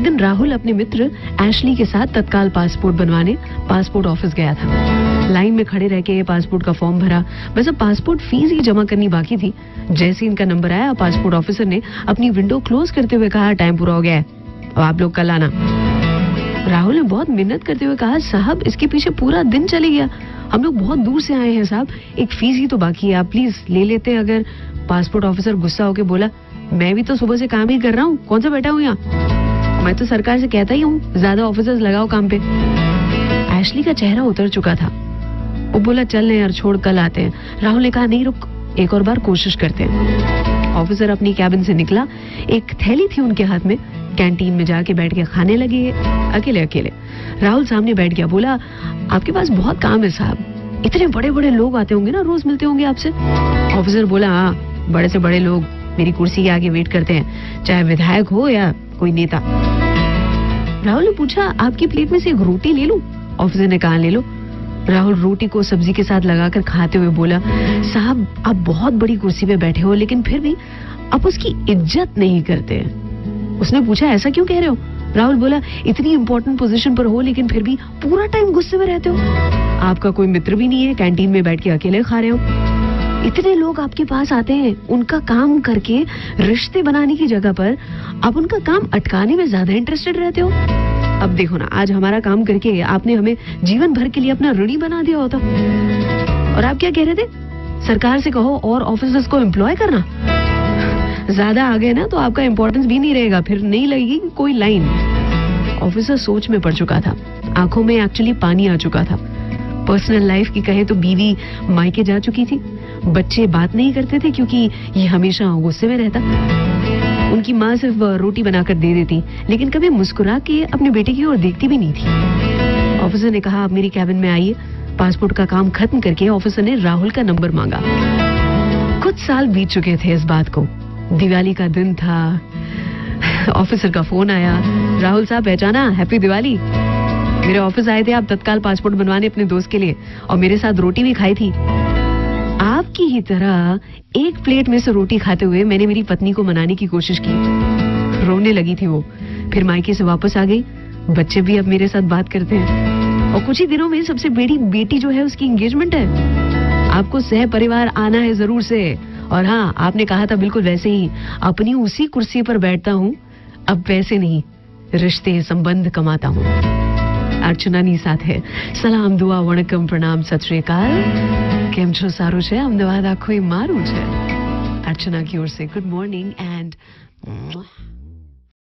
दिन राहुल अपने मित्र एशली के साथ तत्काल पासपोर्ट बनवाने पासपोर्ट ऑफिस गया था। लाइन में खड़े रह के पासपोर्ट का फॉर्म भरा, बस अब पासपोर्ट फीस ही जमा करनी बाकी थी। जैसे इनका नंबर आया, पासपोर्ट ऑफिसर ने अपनी विंडो क्लोज करते हुए कहा, टाइम पूरा हो गया है, अब आप लोग कल आना। राहुल ने बहुत मिन्नत करते हुए कहा, साहब इसके पीछे पूरा दिन चले गया, हम लोग बहुत दूर से आए हैं साहब, एक फीस ही तो बाकी है, आप प्लीज ले लेते हैं अगर। पासपोर्ट ऑफिसर गुस्सा होकर बोला, मैं भी तो सुबह से काम ही कर रहा हूँ, कौन सा बैठा हूँ यहाँ, मैं तो सरकार से कहता ही हूँ ज्यादा ऑफिसर्स लगाओ काम पे। एशली का चेहरा उतर चुका था, वो बोला, चल यार छोड़, कल आते हैं। राहुल ने कहा, नहीं रुक, एक और बार कोशिश करते हैं। ऑफिसर अपनी कैबिन से निकला, एक थैली थी उनके हाथ में, कैंटीन में जाके बैठ के खाने लगे अकेले अकेले। राहुल सामने बैठ गया, बोला, आपके पास बहुत काम है साहब, इतने बड़े बड़े लोग आते होंगे ना, रोज मिलते होंगे आपसे। ऑफिसर बोला, हाँ, बड़े से बड़े लोग मेरी कुर्सी के आगे वेट करते हैं, चाहे विधायक हो या कोई नेता। राहुल ने पूछा, आपकी प्लेट में से एक रोटी ले लूं? ऑफिसर ने कहा, ले लो। राहुल रोटी को सब्जी के साथ लगाकर खाते हुए बोला, साहब आप बहुत बड़ी कुर्सी पे बैठे हो, लेकिन फिर भी आप उसकी इज्जत नहीं करते। उसने पूछा, ऐसा क्यों कह रहे हो? राहुल बोला, इतनी इंपॉर्टेंट पोजीशन पर हो लेकिन फिर भी पूरा टाइम गुस्से में रहते हो, आपका कोई मित्र भी नहीं है, कैंटीन में बैठ के अकेले खा रहे हो, इतने लोग आपके पास आते हैं, उनका काम करके रिश्ते बनाने की जगह पर आप उनका काम अटकाने में ज्यादा इंटरेस्टेड रहते हो। अब देखो ना, आज हमारा काम करके आपने हमें जीवन भर के लिए अपना ऋणी बना दिया होता। और आप क्या कह रहे थे? सरकार से कहो और ऑफिसर्स को एम्प्लॉय करना। ज्यादा आ गए ना तो आपका इंपॉर्टेंस भी नहीं रहेगा, फिर नहीं लगेगी कोई लाइन। ऑफिसर सोच में पड़ चुका था, आंखों में एक्चुअली पानी आ चुका था। पर्सनल लाइफ की कहे तो बीवी मायके जा चुकी थी, बच्चे बात नहीं करते थे क्योंकि ये हमेशा गुस्से में रहता। उनकी माँ सिर्फ रोटी बनाकर दे देती, लेकिन कभी मुस्कुरा के अपने बेटे की ओर देखती भी नहीं थी। ऑफिसर ने कहा, आप मेरी कैबिन में आइए। पासपोर्ट का काम खत्म करके ऑफिसर ने राहुल का नंबर मांगा। कुछ साल बीत चुके थे इस बात को, दिवाली का दिन था। ऑफिसर का फोन आया, राहुल साहब पहचाना, हैप्पी दिवाली, मेरे ऑफिस आए थे आप तत्काल पासपोर्ट बनवाने अपने दोस्त के लिए, और मेरे साथ रोटी भी खाई थी। आपकी ही तरह एक प्लेट में से रोटी खाते हुए मैंने मेरी पत्नी को मनाने की कोशिश की, रोने लगी थी वो, फिर मायके से वापस आ गई, बच्चे भी अब मेरे साथ बात करते हैं, और कुछ ही दिनों में सबसे बड़ी बेटी जो है उसकी एंगेजमेंट है। आपको सह परिवार आना है जरूर से। और हाँ, आपने कहा था बिल्कुल वैसे ही, अपनी उसी कुर्सी पर बैठता हूँ, अब वैसे नहीं, रिश्ते संबंध कमाता हूँ। अर्चना नी साथ है, सलाम, दुआ, वणकम, प्रणाम, सत श्री अकाल, केम छो, सारू छे, अमदावाद आखो मारू छे। अर्चना की ओर से गुड मॉर्निंग एंड